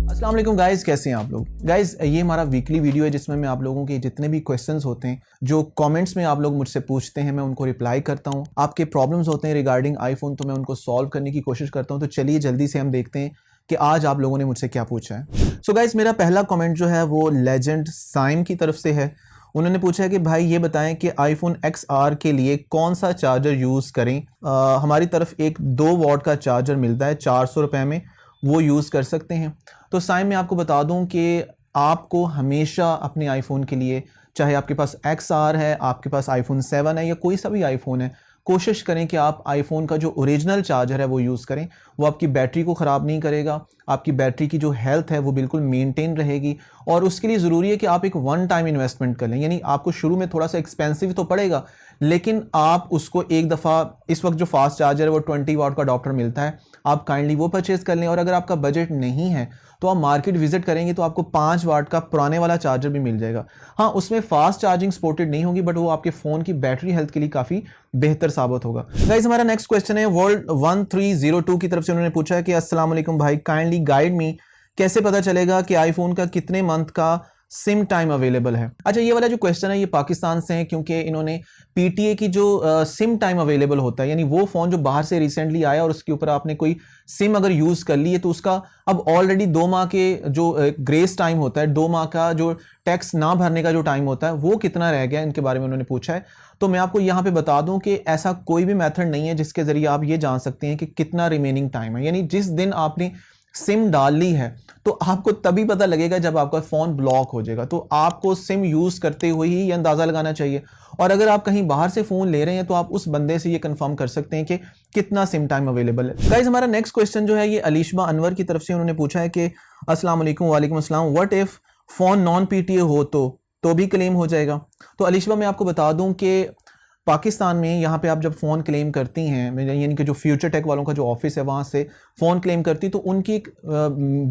अस्सलाम वालेकुम गाइस, कैसे हैं आप लोग। गाइस, ये हमारा वीकली वीडियो है जिसमें मैं आप लोगों के जितने भी क्वेश्चंस होते हैं, जो कमेंट्स में आप लोग मुझसे पूछते हैं, मैं उनको रिप्लाई करता हूं। आपके प्रॉब्लम्स होते हैं रिगार्डिंग आईफोन, तो मैं उनको सॉल्व करने की कोशिश करता हूं। तो चलिए जल्दी से हम देखते हैं कि आज आप लोगों ने मुझसे क्या पूछा है। सो गाइस, मेरा पहला कमेंट जो है वो लेजेंड साइम की तरफ से है। उन्होंने पूछा है कि भाई ये बताएं कि आईफोन XR के लिए कौन सा चार्जर यूज़ करें। हमारी तरफ एक 2 वॉट का चार्जर मिलता है 400 रुपये में, वो यूज़ कर सकते हैं। तो साइम, मैं आपको बता दूं कि आपको हमेशा अपने आईफोन के लिए, चाहे आपके पास XR है, आपके पास आईफोन 7 है या कोई सा भी आईफोन है, कोशिश करें कि आप आईफोन का जो ओरिजिनल चार्जर है वो यूज़ करें। वो आपकी बैटरी को ख़राब नहीं करेगा, आपकी बैटरी की जो हेल्थ है वो बिल्कुल मेंटेन रहेगी। और उसके लिए ज़रूरी है कि आप एक वन टाइम इन्वेस्टमेंट कर लें, यानी आपको शुरू में थोड़ा सा एक्सपेंसिव तो पड़ेगा, लेकिन आप उसको एक दफ़ा, इस वक्त जो फास्ट चार्जर है वो 20 वाट का अडॉप्टर मिलता है, आप काइंडली वो परचेज़ कर लें। और अगर आपका बजट नहीं है तो आप मार्केट विजिट करेंगे तो आपको 5 वाट का पुराने वाला चार्जर भी मिल जाएगा। हाँ, उसमें फास्ट चार्जिंग सपोर्टेड नहीं होगी, बट वो आपके फ़ोन की बैटरी हेल्थ के लिए काफ़ी बेहतर साबित होगा। गाइस, हमारा नेक्स्ट क्वेश्चन है वर्ल्ड 1302 की तरफ से। उन्होंने पूछा है कि अस्सलाम वालेकुम भाई, काइंडली गाइड मी, कैसे पता चलेगा कि आईफोन का कितने मंथ का सिम टाइम अवेलेबल है। अच्छा, ये वाला जो क्वेश्चन है ये पाकिस्तान से है, क्योंकि इन्होंने PTA की जो सिम टाइम अवेलेबल होता है, यानी वो फ़ोन जो बाहर से रिसेंटली आया और उसके ऊपर आपने कोई सिम अगर यूज़ कर ली है तो उसका अब ऑलरेडी 2 माह के जो ग्रेस टाइम होता है, 2 माह का जो टैक्स ना भरने का जो टाइम होता है वो कितना रह गया, इनके बारे में उन्होंने पूछा है। तो मैं आपको यहाँ पे बता दूं कि ऐसा कोई भी मेथड नहीं है जिसके ज़रिए आप ये जान सकते हैं कि कितना रिमेनिंग टाइम है। यानी जिस दिन आपने सिम डाल ली है तो आपको तभी पता लगेगा जब आपका फ़ोन ब्लॉक हो जाएगा। तो आपको सिम यूज़ करते हुए ही ये अंदाज़ा लगाना चाहिए। और अगर आप कहीं बाहर से फ़ोन ले रहे हैं तो आप उस बंदे से ये कंफर्म कर सकते हैं कि कितना सिम टाइम अवेलेबल है। गाइस, हमारा नेक्स्ट क्वेश्चन जो है ये अलीशबा अनवर की तरफ से। उन्होंने पूछा है कि अस्सलाम वालेकुम। वालेकुम अस्सलाम। What if phone non PTA हो तो भी क्लेम हो जाएगा? तो अलीशबा, मैं आपको बता दूं कि पाकिस्तान में यहाँ पे आप जब फ़ोन क्लेम करती हैं, यानी कि जो फ्यूचर टेक वालों का जो ऑफिस है वहाँ से फ़ोन क्लेम करती, तो उनकी एक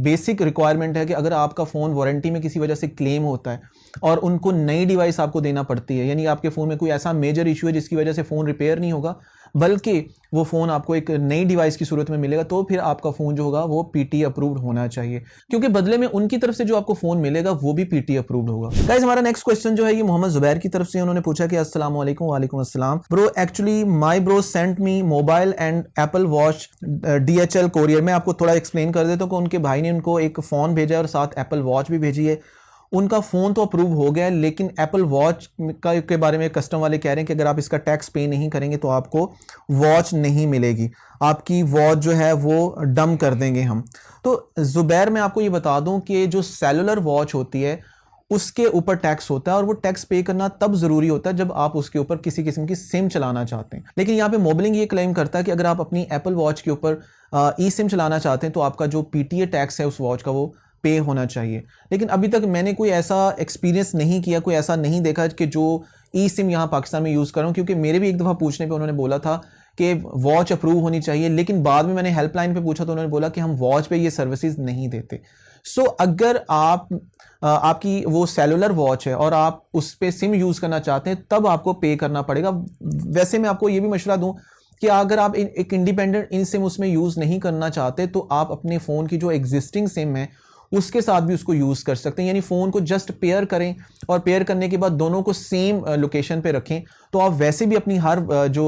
बेसिक रिक्वायरमेंट है कि अगर आपका फ़ोन वारंटी में किसी वजह से क्लेम होता है और उनको नई डिवाइस आपको देना पड़ती है, यानी आपके फ़ोन में कोई ऐसा मेजर इशू है जिसकी वजह से फ़ोन रिपेयर नहीं होगा, बल्कि वो फ़ोन आपको एक नई डिवाइस की सूरत में मिलेगा, तो फिर आपका फ़ोन जो होगा वो PTA अप्रूव्ड होना चाहिए, क्योंकि बदले में उनकी तरफ से जो आपको फ़ोन मिलेगा वो भी PTA अप्रूव्ड होगा। गाइस, हमारा नेक्स्ट क्वेश्चन जो है ये मोहम्मद जुबैर की तरफ से। उन्होंने पूछा कि अस्सलाम वालेकुम। वालेकुम अस्सलाम bro, actually my bro sent me mobile and Apple watch DHL courier. मैं आपको थोड़ा एक्सप्लेन कर देता हूँ कि उनके भाई ने उनको एक फ़ोन भेजा है और साथ एप्पल वॉच भी भेजी है। उनका फ़ोन तो अप्रूव हो गया है, लेकिन एप्पल वॉच के बारे में कस्टम वाले कह रहे हैं कि अगर आप इसका टैक्स पे नहीं करेंगे तो आपको वॉच नहीं मिलेगी, आपकी वॉच जो है वो डम कर देंगे हम। तो ज़ुबैर, मैं आपको ये बता दूं कि जो सेलुलर वॉच होती है उसके ऊपर टैक्स होता है, और वो टैक्स पे करना तब ज़रूरी होता है जब आप उसके ऊपर किसी किस्म की सिम चलाना चाहते हैं। लेकिन यहाँ पे मोबिलिंग ये क्लेम करता है कि अगर आप अपनी एप्पल वॉच के ऊपर ई सिम चलाना चाहते हैं तो आपका जो PTA टैक्स है उस वॉच का वो पे होना चाहिए। लेकिन अभी तक मैंने कोई ऐसा एक्सपीरियंस नहीं किया, कोई ऐसा नहीं देखा कि जो ई सिम यहाँ पाकिस्तान में यूज़ कर रहा हूँ, क्योंकि मेरे भी एक दफ़ा पूछने पे उन्होंने बोला था कि वॉच अप्रूव होनी चाहिए, लेकिन बाद में मैंने हेल्पलाइन पे पूछा तो उन्होंने बोला कि हम वॉच पे ये सर्विसेज नहीं देते। सो अगर आपकी वो सेलुलर वॉच है और आप उस पर सिम यूज़ करना चाहते हैं तब आपको पे करना पड़ेगा। वैसे मैं आपको ये भी मशवरा दूँ कि अगर आप एक इंडिपेंडेंट इन सिम उसमें यूज़ नहीं करना चाहते तो आप अपने फ़ोन की जो एग्जिस्टिंग सिम है उसके साथ भी उसको यूज़ कर सकते हैं, यानी फ़ोन को जस्ट पेयर करें और पेयर करने के बाद दोनों को सेम लोकेशन पे रखें, तो आप वैसे भी अपनी हर जो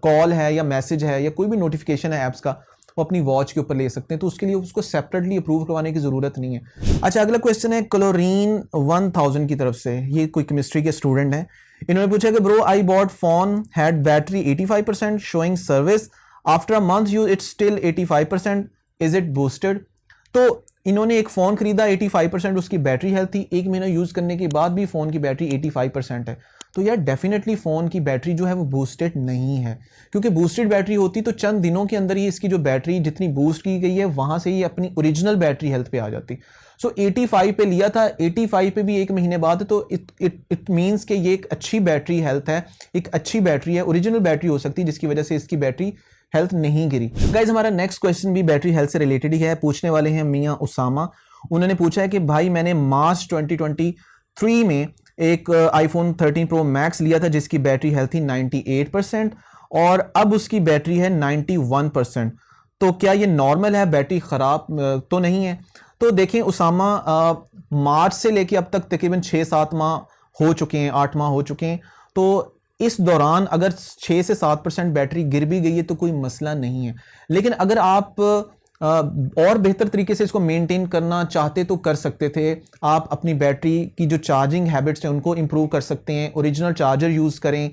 कॉल है या मैसेज है या कोई भी नोटिफिकेशन है ऐप्स का वो अपनी वॉच के ऊपर ले सकते हैं। तो उसके लिए उसको सेपरेटली अप्रूव करवाने की ज़रूरत नहीं है। अच्छा, अगला क्वेश्चन है क्लोरीन 1000 की तरफ से। ये कोई केमिस्ट्री के स्टूडेंट हैं। इन्होंने पूछा कि bro, I bought phone had battery 85% showing service, after a month use it's still 85%, is it boosted? तो इन्होंने एक फ़ोन खरीदा, 85% उसकी बैटरी हेल्थ थी, 1 महीना यूज़ करने के बाद भी फ़ोन की बैटरी 85% है, तो यार डेफिनेटली फ़ोन की बैटरी जो है वो बूस्टेड नहीं है, क्योंकि बूस्टेड बैटरी होती तो चंद दिनों के अंदर ही इसकी जो बैटरी जितनी बूस्ट की गई है वहाँ से ही अपनी ओरिजिनल बैटरी हेल्थ पे आ जाती। सो 85 पे लिया था, 85 पे भी 1 महीने बाद, तो इट मीन्स कि ये एक अच्छी बैटरी हेल्थ है, एक अच्छी बैटरी है, ओरिजिनल बैटरी हो सकती है जिसकी वजह से इसकी बैटरी हेल्थ नहीं गिरी। गाइज, हमारा नेक्स्ट क्वेश्चन भी बैटरी हेल्थ से रिलेटेड ही है। पूछने वाले हैं मियां उसामा। उन्होंने पूछा है कि भाई मैंने मार्च 2023 में एक आईफोन 13 प्रो मैक्स लिया था जिसकी बैटरी हेल्थ थी 98% और अब उसकी बैटरी है 91%। तो क्या ये नॉर्मल है, बैटरी ख़राब तो नहीं है? तो देखें उसामा, मार्च से लेके अब तक तकरीबन 6-7 माह हो चुके हैं, 8 माह हो चुके हैं। तो इस दौरान अगर 6 से 7% बैटरी गिर भी गई है तो कोई मसला नहीं है। लेकिन अगर आप और बेहतर तरीके से इसको मेंटेन करना चाहते तो कर सकते थे। आप अपनी बैटरी की जो चार्जिंग हैबिट्स हैं उनको इंप्रूव कर सकते हैं, ओरिजिनल चार्जर यूज़ करें,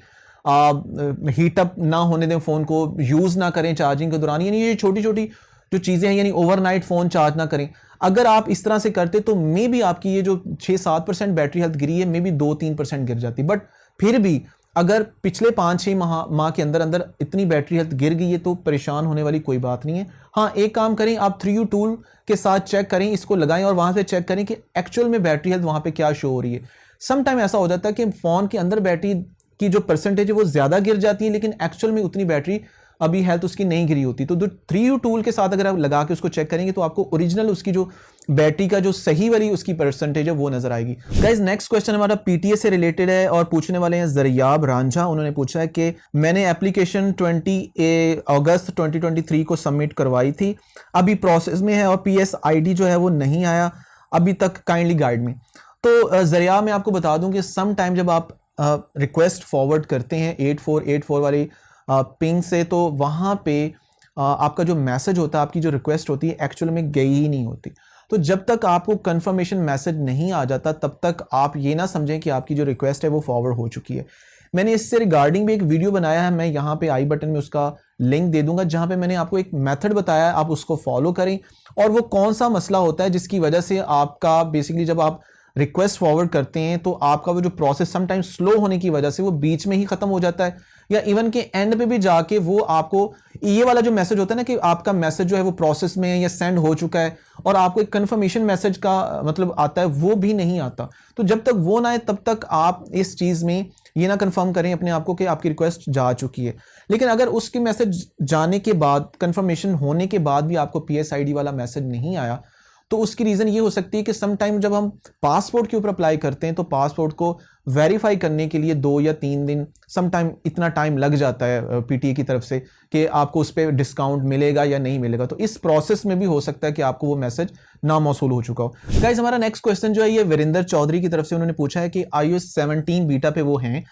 हीट अप ना होने दें फ़ोन को, यूज़ ना करें चार्जिंग के दौरान, यानी ये छोटी छोटी जो चीज़ें हैं, यानी ओवरनाइट फ़ोन चार्ज ना करें। अगर आप इस तरह से करते तो मे बी आपकी ये जो 6-7% बैटरी हेल्थ गिरी है, मे बी 2-3% गिर जाती। बट फिर भी अगर पिछले 5-6 माह के अंदर अंदर इतनी बैटरी हेल्थ गिर गई है तो परेशान होने वाली कोई बात नहीं है। हाँ, एक काम करें, आप 3U टूल के साथ चेक करें, इसको लगाएं और वहां से चेक करें कि एक्चुअल में बैटरी हेल्थ वहां पे क्या शो हो रही है। सम टाइम ऐसा हो जाता है कि फ़ोन के अंदर बैटरी की जो परसेंटेज है वो ज़्यादा गिर जाती है, लेकिन एक्चुअल में उतनी बैटरी अभी हेल्थ उसकी नहीं गिरी होती। तो जो 3U टूल के साथ अगर आप लगा के उसको चेक करेंगे तो आपको ओरिजिनल उसकी जो बैटरी का जो सही वाली उसकी परसेंटेज है वो नजर आएगी। गाइस, नेक्स्ट क्वेश्चन हमारा पीटीए से रिलेटेड है और पूछने वाले हैं जरियाब रांझा। उन्होंने पूछा है कि मैंने एप्लीकेशन 20 अगस्त 2023 को सबमिट करवाई थी, अभी प्रोसेस में है और PSID जो है वो नहीं आया अभी तक, काइंडली गाइड में। तो जरियाब, मैं आपको बता दूं कि सम टाइम जब आप रिक्वेस्ट फॉरवर्ड करते हैं 8484 वाली पिंग से, तो वहाँ पे आपका जो मैसेज होता है, आपकी जो रिक्वेस्ट होती है, एक्चुअल में गई ही नहीं होती। तो जब तक आपको कंफर्मेशन मैसेज नहीं आ जाता तब तक आप ये ना समझें कि आपकी जो रिक्वेस्ट है वो फॉरवर्ड हो चुकी है। मैंने इससे रिगार्डिंग भी एक वीडियो बनाया है, मैं यहाँ पे आई बटन में उसका लिंक दे दूंगा, जहाँ पे मैंने आपको एक मेथड बताया है, आप उसको फॉलो करें। और वो कौन सा मसला होता है जिसकी वजह से आपका बेसिकली जब आप रिक्वेस्ट फॉरवर्ड करते हैं तो आपका वो जो प्रोसेस समटाइम्स स्लो होने की वजह से वो बीच में ही खत्म हो जाता है, या इवन के एंड पे भी जाके वो आपको ये वाला जो मैसेज होता है ना कि आपका मैसेज जो है वो प्रोसेस में है या सेंड हो चुका है, और आपको एक कंफर्मेशन मैसेज का मतलब आता है, वो भी नहीं आता। तो जब तक वो ना आए तब तक आप इस चीज़ में ये ना कंफर्म करें अपने आप को कि आपकी रिक्वेस्ट जा चुकी है। लेकिन अगर उसके मैसेज जाने के बाद, कंफर्मेशन होने के बाद भी आपको PSID वाला मैसेज नहीं आया, तो उसकी रीज़न ये हो सकती है कि सम टाइम जब हम पासपोर्ट के ऊपर अप्लाई करते हैं तो पासपोर्ट को वेरीफाई करने के लिए 2 या 3 दिन, सम टाइम इतना टाइम लग जाता है PTA की तरफ से कि आपको उस पर डिस्काउंट मिलेगा या नहीं मिलेगा। तो इस प्रोसेस में भी हो सकता है कि आपको वो मैसेज ना मौसूल हो चुका हो। गाइस, हमारा नेक्स्ट क्वेश्चन जो है ये वीरेंद्र चौधरी की तरफ से, उन्होंने पूछा है कि iOS 17 बीटा पे वो हैं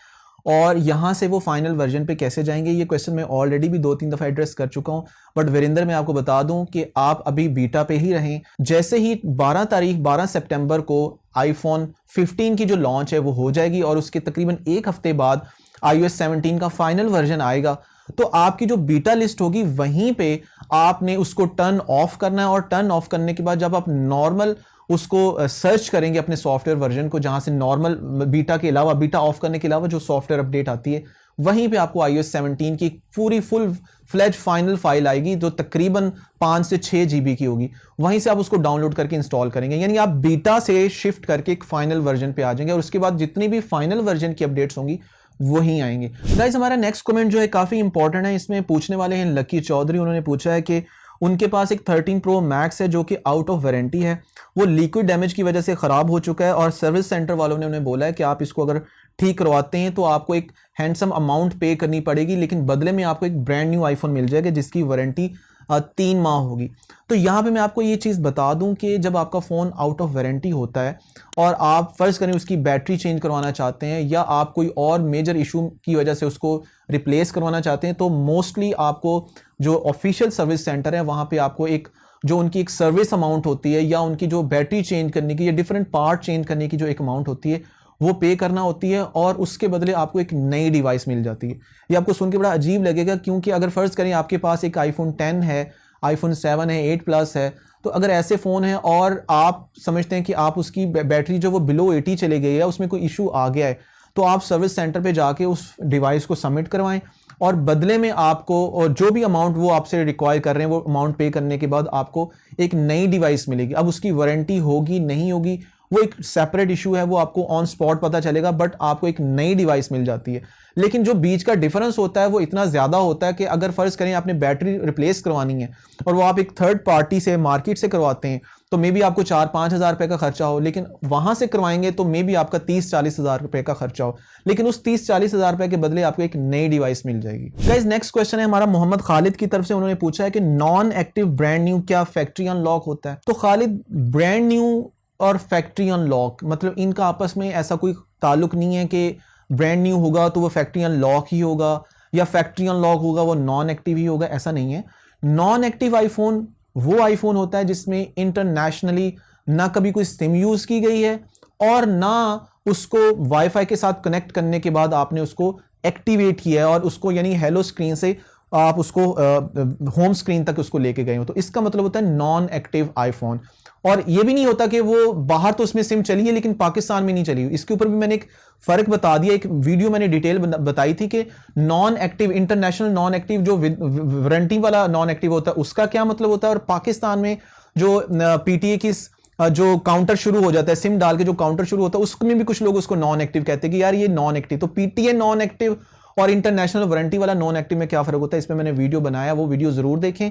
और यहाँ से वो फाइनल वर्जन पे कैसे जाएंगे। ये क्वेश्चन मैं ऑलरेडी भी 2-3 दफ़ा एड्रेस कर चुका हूँ, बट वीरेंद्र, मैं आपको बता दूं कि आप अभी बीटा पे ही रहें। जैसे ही 12 सितंबर को iPhone 15 की जो लॉन्च है वो हो जाएगी और उसके तकरीबन एक हफ्ते बाद iOS 17 का फाइनल वर्जन आएगा, तो आपकी जो बीटा लिस्ट होगी वहीं पे आपने उसको टर्न ऑफ करना है। और टर्न ऑफ करने के बाद जब आप नॉर्मल उसको सर्च करेंगे अपने सॉफ्टवेयर वर्जन को, जहां से नॉर्मल बीटा के अलावा, बीटा ऑफ करने के अलावा जो सॉफ्टवेयर अपडेट आती है, वहीं पे आपको iOS 17 की पूरी फुल फ्लेज फाइनल फाइल आएगी जो तकरीबन 5 से 6 GB की होगी। वहीं से आप उसको डाउनलोड करके इंस्टॉल करेंगे, यानी आप बीटा से शिफ्ट करके एक फाइनल वर्जन पे आ जाएंगे और उसके बाद जितनी भी फाइनल वर्जन की अपडेट्स होंगी वही आएंगे। गाइस, हमारा नेक्स्ट कमेंट जो है काफी इंपॉर्टेंट है। इसमें पूछने वाले हैं लकी चौधरी। उन्होंने पूछा है कि उनके पास एक 13 Pro Max है जो कि आउट ऑफ वारंटी है, वो लिक्विड डैमेज की वजह से ख़राब हो चुका है और सर्विस सेंटर वालों ने उन्हें बोला है कि आप इसको अगर ठीक करवाते हैं तो आपको एक हैंडसम अमाउंट पे करनी पड़ेगी, लेकिन बदले में आपको एक ब्रांड न्यू आईफोन मिल जाएगा जिसकी वारंटी 3 माह होगी। तो यहाँ पे मैं आपको ये चीज़ बता दूं कि जब आपका फ़ोन आउट ऑफ वारंटी होता है और आप फ़र्ज़ करें उसकी बैटरी चेंज करवाना चाहते हैं या आप कोई और मेजर इशू की वजह से उसको रिप्लेस करवाना चाहते हैं, तो मोस्टली आपको जो ऑफिशियल सर्विस सेंटर है वहाँ पे आपको एक जो उनकी एक सर्विस अमाउंट होती है या उनकी जो बैटरी चेंज करने की या डिफरेंट पार्ट चेंज करने की जो एक अमाउंट होती है वो पे करना होती है और उसके बदले आपको एक नई डिवाइस मिल जाती है। ये आपको सुन के बड़ा अजीब लगेगा, क्योंकि अगर फ़र्ज़ करें आपके पास एक iPhone 10 है, iPhone 7 है, 8 Plus है, तो अगर ऐसे फ़ोन है और आप समझते हैं कि आप उसकी बैटरी जो वो बिलो 80 चले गई है, उसमें कोई इशू आ गया है, तो आप सर्विस सेंटर पे जाके उस डिवाइस को सबमिट करवाएं और बदले में आपको, और जो भी अमाउंट वो आपसे रिक्वायर कर रहे हैं वो अमाउंट पे करने के बाद आपको एक नई डिवाइस मिलेगी। अब उसकी वारंटी होगी नहीं होगी वो एक सेपरेट इशू है, वो आपको ऑन स्पॉट पता चलेगा, बट आपको एक नई डिवाइस मिल जाती है। लेकिन जो बीच का डिफरेंस होता है वो इतना ज़्यादा होता है कि अगर फ़र्ज़ करें आपने बैटरी रिप्लेस करवानी है और वो आप एक थर्ड पार्टी से मार्केट से करवाते हैं, तो मे बी आपको 4-5 हज़ार रुपए का खर्चा हो, लेकिन वहां से करवाएंगे तो मे बी आपका 30-40 हज़ार रुपए का खर्चा हो, लेकिन उस 30-40 हज़ार रुपए के बदले आपको एक नई डिवाइस मिल जाएगी। गाइस नेक्स्ट क्वेश्चन है हमारा मोहम्मद खालिद की तरफ से। उन्होंने पूछा है कि नॉन एक्टिव ब्रांड न्यू क्या फैक्ट्री अनलॉक होता है? तो खालिद, ब्रांड न्यू और फैक्ट्री अनलॉक मतलब इनका आपस में ऐसा कोई ताल्लुक नहीं है कि ब्रांड न्यू होगा तो वो फैक्ट्री अनलॉक ही होगा या फैक्ट्री अनलॉक होगा वो नॉन एक्टिव ही होगा, ऐसा नहीं है। नॉन एक्टिव आईफोन वो आईफोन होता है जिसमें इंटरनेशनली ना कभी कोई सिम यूज की गई है और ना उसको वाईफाई के साथ कनेक्ट करने के बाद आपने उसको एक्टिवेट किया है और उसको यानी हेलो स्क्रीन से आप उसको होम स्क्रीन तक उसको लेके गए हो, तो इसका मतलब होता है नॉन एक्टिव आईफोन। और ये भी नहीं होता कि वो बाहर तो उसमें सिम चली है लेकिन पाकिस्तान में नहीं चली। इसके ऊपर भी मैंने एक फर्क बता दिया, एक वीडियो मैंने डिटेल बताई थी कि non active, international non active जो वारंटी वाला नॉन एक्टिव होता है उसका क्या मतलब होता है, और पाकिस्तान में जो पीटीए की जो काउंटर शुरू हो जाता है, सिम डाल के जो काउंटर शुरू होता है उसमें भी कुछ लोग उसको नॉन एक्टिव कहते हैं कि यार ये नॉन एक्टिव। तो पीटीए नॉन एक्टिव और इंटरनेशनल वारंटी वाला नॉन एक्टिव में क्या फर्क होता है, इसमें मैंने वीडियो बनाया, वो वीडियो जरूर देखें।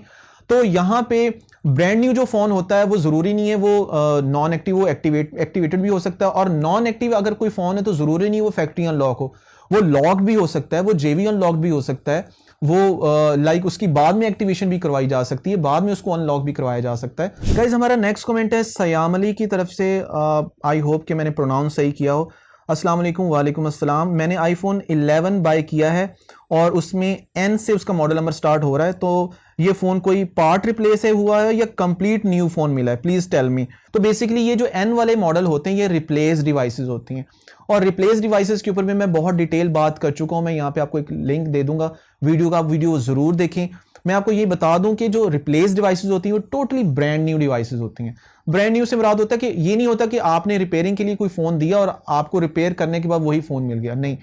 तो यहां पे ब्रांड न्यू जो फोन होता है वो जरूरी नहीं है वो नॉन एक्टिव, वो एक्टिवेटेड भी हो सकता है। और नॉन एक्टिव अगर कोई फोन है तो जरूरी नहीं वो फैक्ट्री अनलॉक हो, वो लॉक भी हो सकता है, वो जेबी अनलॉक भी हो सकता है, वो लाइक उसकी बाद में एक्टिवेशन भी करवाई जा सकती है, बाद में उसको अनलॉक भी करवाया जा सकता है। गाइस हमारा नेक्स्ट कमेंट है सयाम अली की तरफ से। आई होप कि मैंने प्रोनाउंस सही किया हो। अस्सलाम वालेकुम। वालेकुम अस्सलाम। मैंने आईफोन 11 बाय किया है और उसमें N से उसका मॉडल नंबर स्टार्ट हो रहा है, तो ये फोन कोई पार्ट रिप्लेस हुआ है या कंप्लीट न्यू फोन मिला है, प्लीज टेल मी। तो बेसिकली ये जो N वाले मॉडल होते हैं ये रिप्लेस डिवाइसेस होती हैं और रिप्लेस डिवाइसेस के ऊपर भी मैं बहुत डिटेल बात कर चुका हूं। मैं यहाँ पे आपको एक लिंक दे दूंगा वीडियो का, आप वीडियो जरूर देखें। मैं आपको ये बता दूं कि जो रिप्लेस डिवाइसेस होती हैं वो टोटली ब्रांड न्यू डिवाइसेस होती हैं। ब्रांड न्यू से मुराद होता है कि ये नहीं होता कि आपने रिपेयरिंग के लिए कोई फोन दिया और आपको रिपेयर करने के बाद वही फोन मिल गया, नहीं।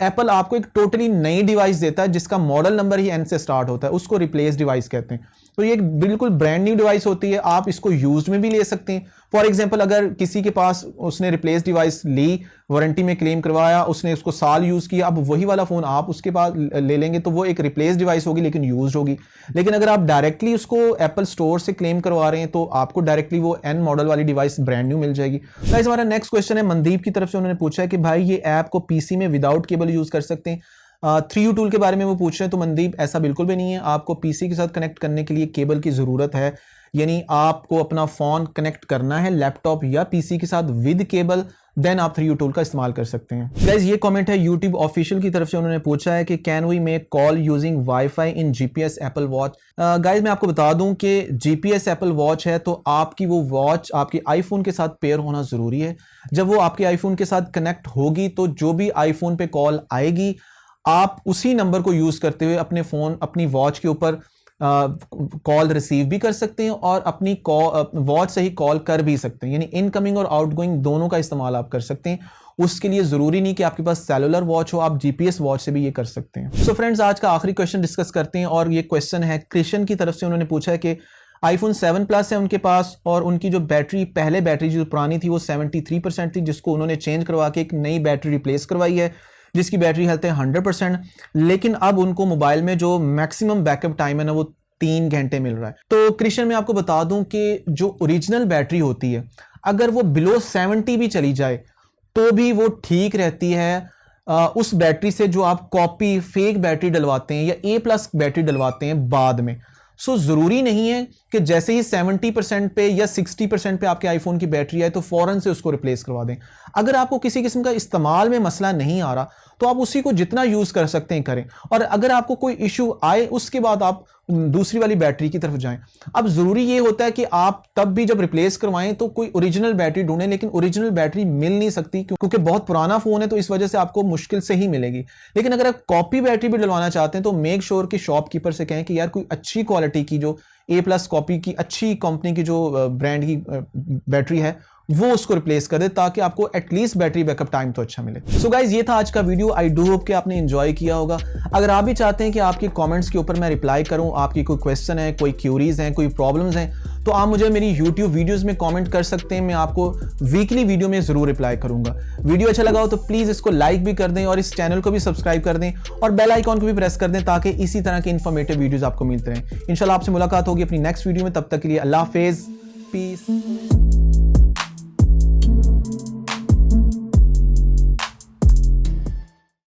एप्पल आपको एक टोटली नई डिवाइस देता है जिसका मॉडल नंबर ही N से स्टार्ट होता है, उसको रिप्लेस डिवाइस कहते हैं। तो ये एक बिल्कुल ब्रांड न्यू डिवाइस होती है, आप इसको यूज्ड में भी ले सकते हैं। फॉर एग्जांपल अगर किसी के पास उसने रिप्लेस डिवाइस ली, वारंटी में क्लेम करवाया, उसने उसको साल यूज किया, अब वही वाला फोन आप उसके पास ले लेंगे तो वो एक रिप्लेस डिवाइस होगी लेकिन यूज्ड होगी। लेकिन अगर आप डायरेक्टली उसको एप्पल स्टोर से क्लेम करवा रहे हैं तो आपको डायरेक्टली वो N मॉडल वाली डिवाइस ब्रांड न्यू मिल जाएगी। गाइस हमारा नेक्स्ट क्वेश्चन है मनदीप की तरफ से। उन्होंने पूछा है कि भाई ये ऐप को पीसी में विदाउट केबल यूज कर सकते हैं? 3U टूल के बारे में वो पूछ रहे हैं। तो मनदीप ऐसा बिल्कुल भी नहीं है, आपको पीसी के साथ कनेक्ट करने के लिए केबल की जरूरत है, यानी आपको अपना फोन कनेक्ट करना है लैपटॉप या पीसी के साथ विद केबल, देन आप 3U टूल का इस्तेमाल कर सकते हैं। गाइस ये कमेंट है यूट्यूब ऑफिशियल की तरफ से। उन्होंने पूछा है कि can we make call using WiFi in GPS Apple Watch? Guys मैं आपको बता दूं कि जीपीएस एप्पल वॉच है तो आपकी वो वॉच आपके आईफोन के साथ पेयर होना जरूरी है। जब वो आपके आईफोन के साथ कनेक्ट होगी तो जो भी आईफोन पे कॉल आएगी आप उसी नंबर को यूज करते हुए अपने फोन, अपनी वॉच के ऊपर कॉल रिसीव भी कर सकते हैं और अपनी वॉच से ही कॉल कर भी सकते हैं, यानी इनकमिंग और आउटगोइंग दोनों का इस्तेमाल आप कर सकते हैं। उसके लिए जरूरी नहीं कि आपके पास सेलुलर वॉच हो, आप जीपीएस वॉच से भी ये कर सकते हैं। सो फ्रेंड्स आज का आखिरी क्वेश्चन डिस्कस करते हैं और ये क्वेश्चन है कृष्ण की तरफ से। उन्होंने पूछा है कि आईफोन 7 प्लस है उनके पास और उनकी जो बैटरी, पहले बैटरी जो पुरानी थी वो 73% थी, जिसको उन्होंने चेंज करवा के एक नई बैटरी रिप्लेस करवाई है जिसकी बैटरी हेल्थ है 100%। लेकिन अब उनको मोबाइल में जो मैक्सिमम बैकअप टाइम है ना वो 3 घंटे मिल रहा है। तो कृष्ण मैं आपको बता दूं कि जो ओरिजिनल बैटरी होती है अगर वो बिलो 70 भी चली जाए तो भी वो ठीक रहती है उस बैटरी से जो आप कॉपी फेक बैटरी डलवाते हैं या A+ बैटरी डलवाते हैं बाद में। सो जरूरी नहीं है कि जैसे ही 70% पे या 60% पे आपके आईफोन की बैटरी आए तो फौरन से उसको रिप्लेस करवा दें। अगर आपको किसी किस्म का इस्तेमाल में मसला नहीं आ रहा तो आप उसी को जितना यूज कर सकते हैं करें, और अगर आपको कोई इशू आए उसके बाद आप दूसरी वाली बैटरी की तरफ जाएं। अब जरूरी ये होता है कि आप तब भी जब रिप्लेस करवाएं तो कोई ओरिजिनल बैटरी ढूंढें, लेकिन ओरिजिनल बैटरी मिल नहीं सकती क्योंकि बहुत पुराना फोन है तो इस वजह से आपको मुश्किल से ही मिलेगी। लेकिन अगर आप कॉपी बैटरी भी डलवाना चाहते हैं तो मेक श्योर कि शॉपकीपर से कहें कि यार कोई अच्छी क्वालिटी की जो A+ कॉपी की अच्छी कंपनी की जो ब्रांड की बैटरी है वो उसको रिप्लेस कर दे ताकि आपको एटलीस्ट बैटरी बैकअप टाइम तो अच्छा मिले। सो गाइज ये था आज का वीडियो। आई डू होप कि आपने एंजॉय किया होगा। अगर आप भी चाहते हैं कि आपके कमेंट्स के ऊपर मैं रिप्लाई करूं, आपकी कोई क्वेश्चन है, कोई क्यूरीज हैं, कोई प्रॉब्लम्स हैं, तो आप मुझे मेरी यूट्यूब वीडियोस में कमेंट कर सकते हैं। मैं आपको वीकली वीडियो में जरूर रिप्लाई करूंगा। वीडियो अच्छा लगा हो तो प्लीज इसको लाइक भी कर दें और इस चैनल को भी सब्सक्राइब कर दें और बेल आइकॉन को भी प्रेस कर दें ताकि इसी तरह के इन्फॉर्मेटिव वीडियोस आपको मिलते रहें। इंशाल्लाह आपसे मुलाकात होगी अपनी नेक्स्ट वीडियो में। तब तक के लिए अल्लाह हाफिज, पीस।